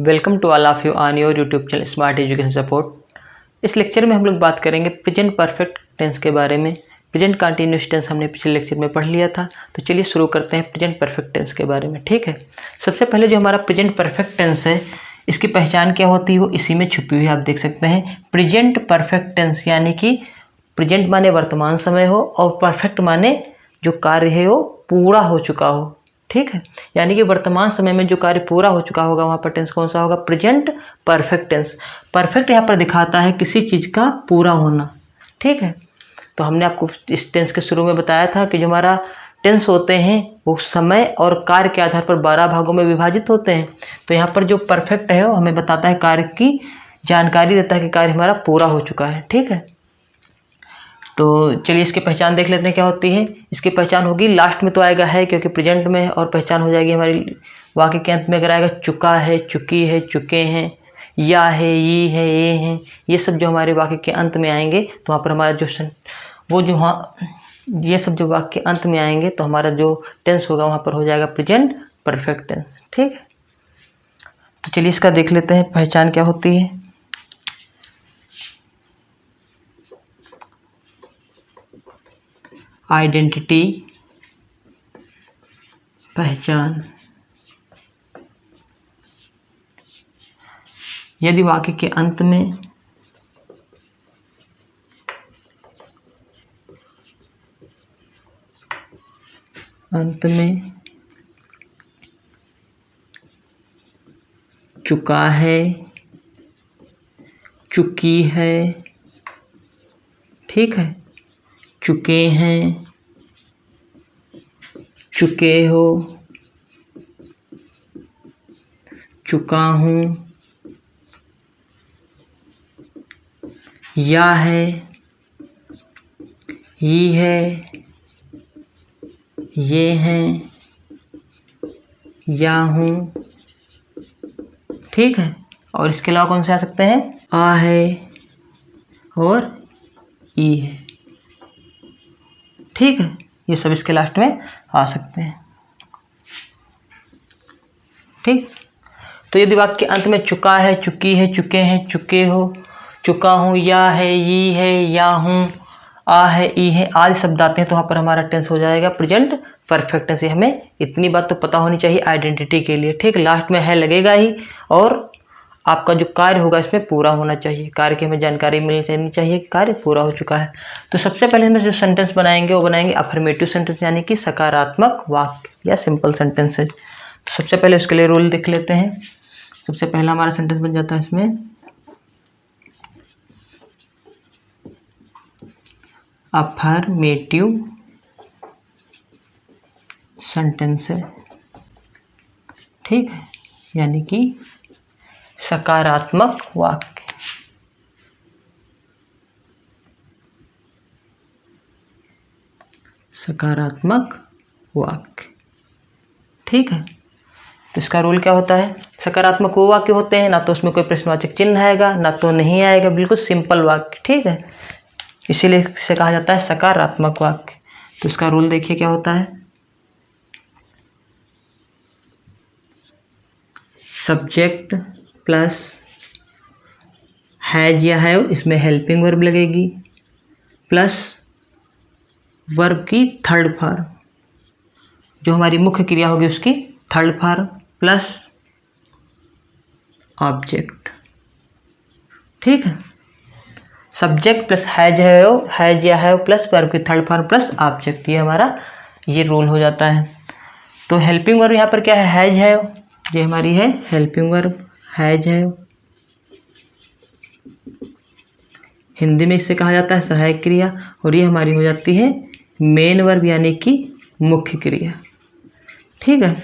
Welcome to all of you on your YouTube channel smart education support. इस lecture में हम लोग बात करेंगे प्रेजेंट परफेक्ट टेंस के बारे में। प्रेजेंट कंटिन्यूअस टेंस हमने पिछले लेक्चर में पढ़ लिया था, तो चलिए शुरू करते हैं प्रेजेंट परफेक्ट टेंस के बारे में। ठीक है, सबसे पहले जो हमारा प्रेजेंट परफेक्ट टेंस है, इसकी पहचान क्या होती है वो इसी में छुपी हुई है। आप देख सकते हैं प्रेजेंट परफेक्ट टेंस यानी कि प्रेजेंट माने वर्तमान समय हो और परफेक्ट माने जो कार्य है वो पूरा हो चुका हो। ठीक है, यानी कि वर्तमान समय में जो कार्य पूरा हो चुका होगा वहाँ पर टेंस कौन सा होगा? Present perfect tense. परफेक्ट यहाँ पर दिखाता है किसी चीज़ का पूरा होना। ठीक है, तो हमने आपको इस टेंस के शुरू में बताया था कि जो हमारा टेंस होते हैं वो समय और कार्य के आधार पर 12 भागों में विभाजित होते हैं। तो यहाँ पर जो परफेक्ट है वो हमें बताता है, कार्य की जानकारी देता है कि कार्य हमारा पूरा हो चुका है। ठीक है, तो चलिए इसकी पहचान देख लेते हैं क्या होती है। इसकी पहचान होगी, लास्ट में तो आएगा है क्योंकि प्रेजेंट में है, और पहचान हो जाएगी हमारी वाक्य के अंत में अगर आएगा चुका है, चुकी है, चुके हैं, या है, ये है, ये हैं, ये सब जो हमारे वाक्य के अंत में आएंगे तो वहाँ पर हमारा ये सब जो वाक्य के अंत में आएंगे तो हमारा जो टेंस होगा वहाँ पर हो जाएगा प्रेजेंट परफेक्ट टेंस। ठीक है, तो चलिए इसका देख लेते हैं पहचान क्या होती है। आइडेंटिटी, पहचान। यदि वाक्य के अंत में चुका है, चुकी है, ठीक है, चुके हैं, चुके हो, चुका हूँ, या है, ये है, ये हैं, या हूँ। ठीक है, और इसके अलावा कौन से आ सकते हैं? आ है और ई है। ठीक है, ये सब इसके लास्ट में आ सकते हैं। ठीक, तो यदि वाक्य के अंत में चुका है, चुकी है, चुके हैं, चुके हो, चुका हूँ, या है, ये है, या हूँ, आ है, ई है, आदि शब्द आते हैं तो वहाँ पर हमारा टेंस हो जाएगा प्रेजेंट परफेक्ट टेंस। हमें इतनी बात तो पता होनी चाहिए आइडेंटिटी के लिए। ठीक, लास्ट में है लगेगा ही, और आपका जो कार्य होगा इसमें पूरा होना चाहिए। कार्य की हमें जानकारी मिलनी चाहिए कि कार्य पूरा हो चुका है। तो सबसे पहले हम जो सेंटेंस बनाएंगे वो बनाएंगे अफर्मेटिव सेंटेंस यानी कि सकारात्मक वाक्य या सिंपल सेंटेंस है। तो सबसे पहले उसके लिए रूल देख लेते हैं। सबसे पहला हमारा सेंटेंस बन जाता है इसमें अफर्मेटिव सेंटेंस है। ठीक है, यानी कि सकारात्मक वाक्य। सकारात्मक वाक्य। ठीक है, तो इसका रूल क्या होता है? सकारात्मक वो वाक्य होते हैं ना तो उसमें कोई प्रश्नवाचक चिन्ह आएगा ना तो नहीं आएगा, बिल्कुल सिंपल वाक्य। ठीक है, इसीलिए इसे कहा जाता है सकारात्मक वाक्य। तो इसका रूल देखिए क्या होता है। सब्जेक्ट प्लस हैज या हैव, इसमें हेल्पिंग वर्ब लगेगी, प्लस वर्ब की थर्ड फॉर्म, जो हमारी मुख्य क्रिया होगी उसकी थर्ड फॉर्म, प्लस ऑब्जेक्ट। ठीक है, सब्जेक्ट प्लस हैज या हैव प्लस वर्ब की थर्ड फॉर्म प्लस ऑब्जेक्ट, ये हमारा ये रूल हो जाता है। तो हेल्पिंग वर्ब यहाँ पर क्या है? हैज हैव, ये हमारी है helping verb has have. Hindi में इसे कहा जाता है सहायक क्रिया, और ये हमारी हो जाती है मेन वर्ब यानी कि मुख्य क्रिया। ठीक है,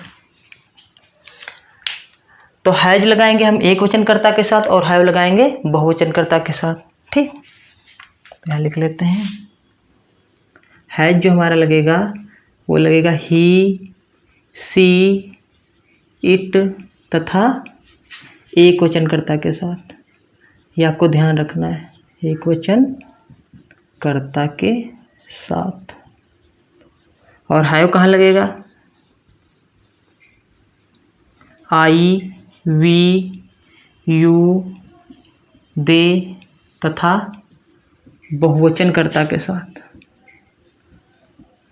तो हैज लगाएंगे हम एक वचनकर्ता के साथ और हैव लगाएंगे बहुवचनकर्ता के साथ। ठीक, यहाँ लिख लेते हैं। हैज जो हमारा लगेगा वो लगेगा ही, सी, इट तथा एक वचनकर्ता के साथ। ये आपको ध्यान रखना है, एक वचनकर्ता के साथ। और हैव कहाँ लगेगा? आई, वी, यू, दे तथा बहुवचन कर्ता के साथ,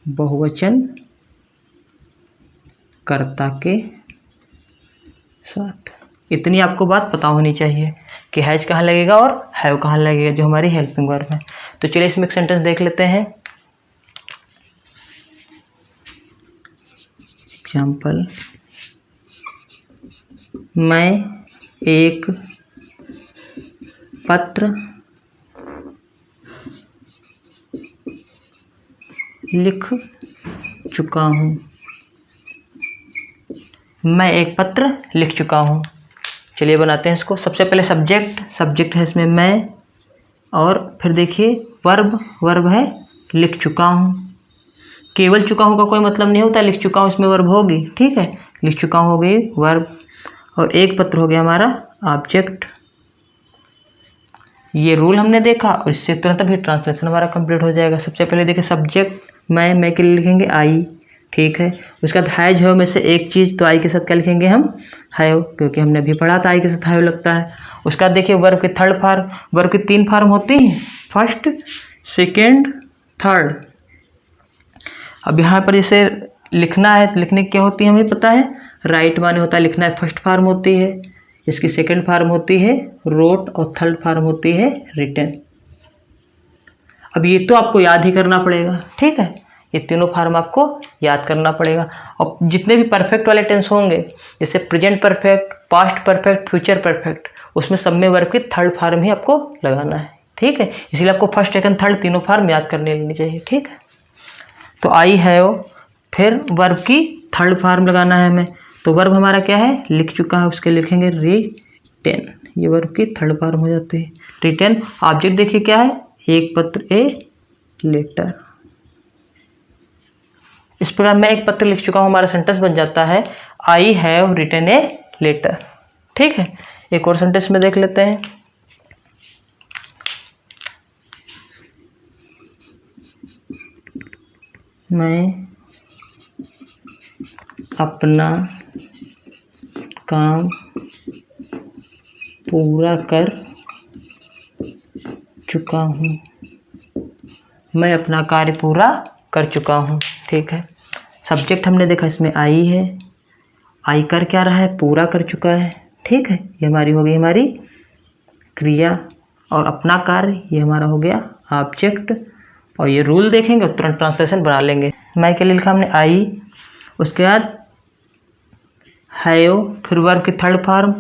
बहुवचन कर्ता के साथ। इतनी आपको बात पता होनी चाहिए कि हैज कहाँ लगेगा और हैव कहाँ लगेगा, जो हमारी हेल्पिंग वर्ब है। तो चलिए इसमें एक सेंटेंस देख लेते हैं। एग्जाम्पल, मैं एक पत्र लिख चुका हूँ। मैं एक पत्र लिख चुका हूँ। चलिए बनाते हैं इसको। सबसे पहले सब्जेक्ट है इसमें मैं, और फिर देखिए वर्ब है लिख चुका हूँ। केवल चुका हूँ का कोई मतलब नहीं होता, लिख चुका हूँ इसमें वर्ब होगी, ठीक है। लिख चुका हूँ हो गई वर्ब, और एक पत्र हो गया हमारा ऑब्जेक्ट। ये रूल हमने देखा और इससे तुरंत अभी ट्रांसलेशन हमारा कंप्लीट हो जाएगा। सबसे पहले देखिए सब्जेक्ट मैं के लिए लिखेंगे आई, ठीक है। उसके बाद हैज हैव में से एक चीज़, तो आई के साथ क्या लिखेंगे हम, हैव, क्योंकि हमने अभी पढ़ा था आई के साथ हैव लगता है। उसके बाद देखिए वर्ब के थर्ड फॉर्म, वर्ब की 3 फॉर्म होती हैं, फर्स्ट, सेकेंड, थर्ड। अब यहाँ पर जैसे लिखना है तो लिखने की क्या होती है हमें पता है, राइट माने होता है लिखना है, फर्स्ट फॉर्म होती है, इसकी सेकेंड फॉर्म होती है रोट, और थर्ड फॉर्म होती है रिटन। अब ये तो आपको याद ही करना पड़ेगा, ठीक है। ये तीनों फॉर्म आपको याद करना पड़ेगा। और जितने भी परफेक्ट वाले टेंस होंगे, जैसे present perfect, past perfect, future perfect, उसमें सब में वर्ब की थर्ड फॉर्म ही आपको लगाना है, ठीक है। इसलिए आपको फर्स्ट, सेकंड, थर्ड तीनों फॉर्म याद करने लेनी चाहिए, ठीक है। तो आई हैव, फिर वर्ब की थर्ड फॉर्म लगाना है हमें। तो वर्ब हमारा क्या है, लिख चुका है, उसके लिखेंगे रिटेन। ये वर्ब की थर्ड फॉर्म हो जाती है रिटेन। ऑब्जेक्ट देखिए क्या है, एक पत्र, ए लेटर। इस प्रकार मैं एक पत्र लिख चुका हूँ, हमारा सेंटेंस बन जाता है I have written a letter, ठीक है। एक और सेंटेंस में देख लेते हैं। मैं अपना काम पूरा कर चुका हूँ। मैं अपना कार्य पूरा कर चुका हूँ, ठीक है। सब्जेक्ट हमने देखा इसमें आई है, आई कर क्या रहा है, पूरा कर चुका है, ठीक है। ये हमारी हो गई हमारी क्रिया, और अपना कार्य ये हमारा हो गया ऑब्जेक्ट। और ये रूल देखेंगे और तुरंत ट्रांसलेशन बना लेंगे। मैं के लिए लिखा हमने आई, उसके बाद हैव, फिर वर्ब की थर्ड फॉर्म,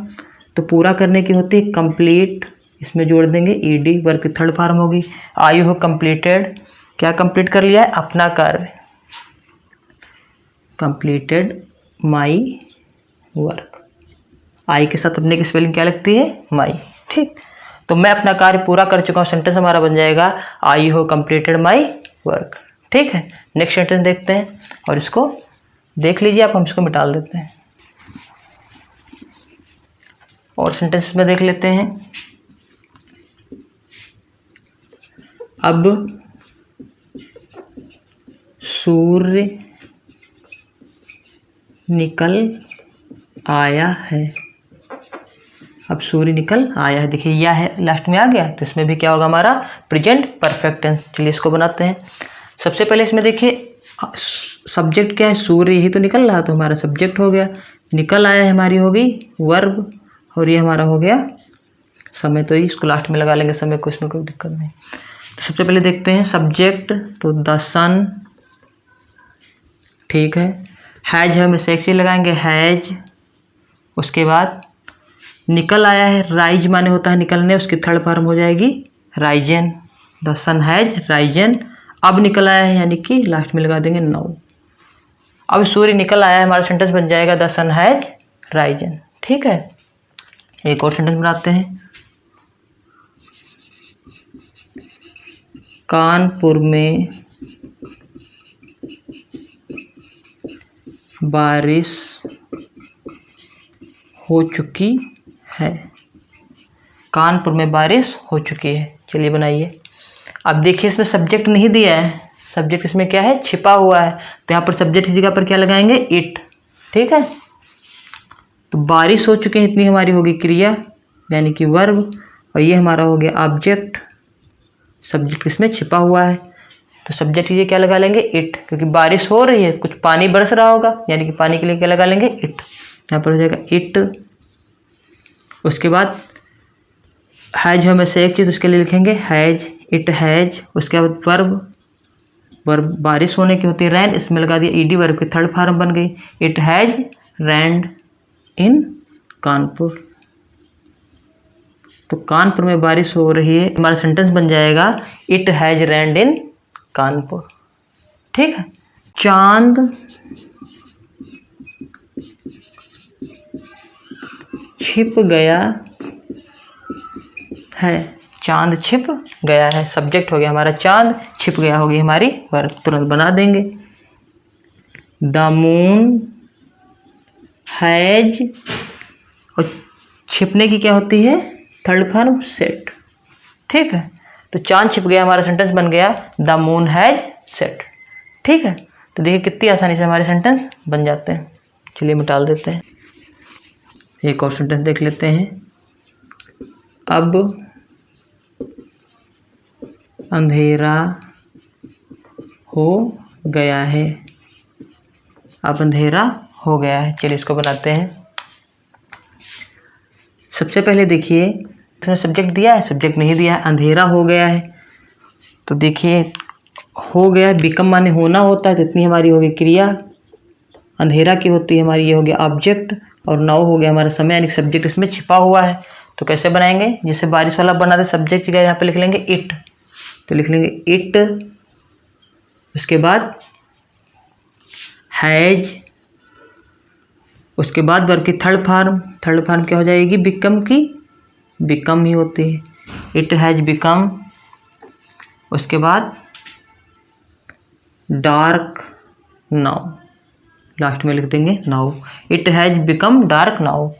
तो पूरा करने की होती है कंप्लीट, इसमें जोड़ देंगे ईडी, वर्ब की थर्ड फॉर्म होगी। आई हो कंप्लीटेड, क्या कंप्लीट कर लिया है, अपना कार्य, कंप्लीटेड माई वर्क। आई के साथ अपने की स्पेलिंग क्या लगती है, माई, ठीक। तो मैं अपना कार्य पूरा कर चुका हूँ, सेंटेंस हमारा बन जाएगा आई हो कंप्लीटेड माई वर्क, ठीक है। नेक्स्ट सेंटेंस देखते हैं, और इसको देख लीजिए आप, हम इसको मिटा देते हैं और सेंटेंस में देख लेते हैं। अब सूर्य निकल आया है। अब सूर्य निकल आया है, देखिए यह है लास्ट में आ गया, तो इसमें भी क्या होगा हमारा प्रेजेंट परफेक्ट टेंस। चलिए इसको बनाते हैं। सबसे पहले इसमें देखिए सब्जेक्ट क्या है, सूर्य, यही तो निकल रहा, तो हमारा सब्जेक्ट हो गया। निकल आया है हमारी हो गई वर्ब, और ये हमारा हो गया समय, तो इसको लास्ट में लगा लेंगे समय को, इसमें कोई दिक्कत नहीं। तो सबसे पहले देखते हैं सब्जेक्ट, तो द सन, ठीक है। हैज है, हम इसे एक चीज़ लगाएंगे हैज। उसके बाद निकल आया है, राइज माने होता है निकलने, उसकी थर्ड फॉर्म हो जाएगी risen. The sun has risen. अब निकल आया है, यानी कि लास्ट में लगा देंगे नाउ। अब सूर्य निकल आया है, हमारा सेंटेंस बन जाएगा द सन हैज राइजन, ठीक है। एक और सेंटेंस बनाते हैं। कानपुर में बारिश हो चुकी है। कानपुर में बारिश हो चुकी है। चलिए बनाइए। अब देखिए इसमें सब्जेक्ट नहीं दिया है, सब्जेक्ट इसमें क्या है, छिपा हुआ है, तो यहाँ पर सब्जेक्ट की जगह पर क्या लगाएंगे, इट, ठीक है। तो बारिश हो चुके हैं, इतनी हमारी होगी क्रिया, यानी कि वर्ब, और ये हमारा हो गया ऑब्जेक्ट। सब्जेक्ट किसमें छिपा हुआ है, तो सब्जेक्ट ये क्या लगा लेंगे, इट, क्योंकि बारिश हो रही है, कुछ पानी बरस रहा होगा, यानी कि पानी के लिए क्या लगा लेंगे, इट। यहाँ पर हो जाएगा इट। उसके बाद हैज हमें से एक चीज़, उसके लिए लिखेंगे हैज, इट हैज। उसके बाद वर्ब, वर्ब बारिश होने की होती है, रैन, इसमें लगा दिया ईडी, वर्ब की थर्ड फॉर्म बन गई, इट हैज रैन्ड इन कानपुर। तो कानपुर में बारिश हो रही है, हमारा सेंटेंस बन जाएगा इट हैज रैन्ड इन कानपुर। ठीक है। चांद छिप गया है, चांद छिप गया है, सब्जेक्ट हो गया हमारा चांद, छिप गया होगी हमारी वर्ब, तुरंत बना देंगे। द मून हैज, और छिपने की क्या होती है, थर्ड फॉर्म सेट। ठीक है, तो चांद छिप गया, हमारा सेंटेंस बन गया द मून हैज सेट। ठीक है, तो देखिए कितनी आसानी से हमारे सेंटेंस बन जाते हैं। चलिए मिटाल देते हैं, एक और सेंटेंस देख लेते हैं। अब अंधेरा हो गया है, अब अंधेरा हो गया है। चलिए इसको बनाते हैं। सबसे पहले देखिए इसमें सब्जेक्ट दिया है, सब्जेक्ट नहीं दिया है, अंधेरा हो गया है, तो देखिए हो गया, बिकम माने होना होता है, तो इतनी हमारी होगी क्रिया, अंधेरा की होती है हमारी, ये हो गया ऑब्जेक्ट, और नाउ हो गया हमारा समय, यानी सब्जेक्ट इसमें छिपा हुआ है। तो कैसे बनाएंगे, जैसे बारिश वाला बना दे, सब्जेक्ट जगह यहाँ पे लिख लेंगे इट, तो लिख लेंगे इट। उसके बाद हैज, उसके बाद वर्ब की थर्ड फॉर्म, थर्ड फॉर्म क्या हो जाएगी, बिकम की, बिकम ही होती है, इट हैज बिकम। उसके बाद डार्क नाउ, लास्ट में लिख देंगे now, it has become dark now.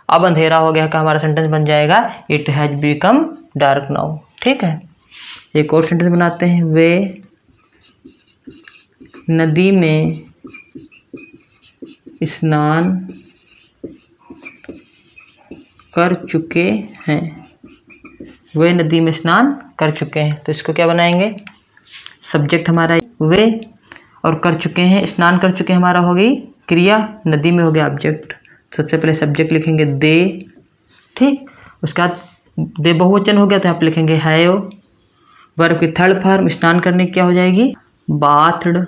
अब अंधेरा हो गया का हमारा सेंटेंस बन जाएगा it has become dark now. ठीक है, एक और सेंटेंस बनाते हैं। वे नदी में स्नान कर चुके हैं, वे नदी में स्नान कर चुके हैं, तो इसको क्या बनाएंगे, सब्जेक्ट हमारा वे, और कर चुके हैं, स्नान कर चुके हैं हमारा हो गई क्रिया, नदी में हो गया ऑब्जेक्ट। सबसे पहले सब्जेक्ट लिखेंगे दे। ठीक, उसके बाद दे बहुवचन हो गया, तो यहाँ पे लिखेंगे हैव। वर्ब की थर्ड फॉर्म स्नान करने की क्या हो जाएगी, बाथड।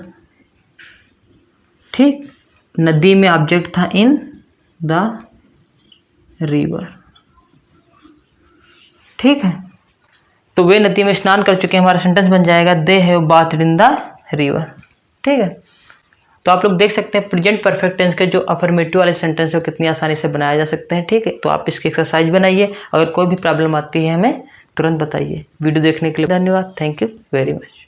ठीक, नदी में ऑब्जेक्ट था इन द रिवर। ठीक है, तो वे नदी में स्नान कर चुके हैं, हमारा सेंटेंस बन जाएगा they have bathed in the river. ठीक है, तो आप लोग देख सकते हैं प्रेजेंट परफेक्ट टेंस के जो अफर्मेटिव वाले सेंटेंस है कितनी आसानी से बनाया जा सकते हैं। ठीक है, तो आप इसकी एक्सरसाइज बनाइए, अगर कोई भी प्रॉब्लम आती है हमें तुरंत बताइए। वीडियो देखने के लिए धन्यवाद, थैंक यू वेरी मच।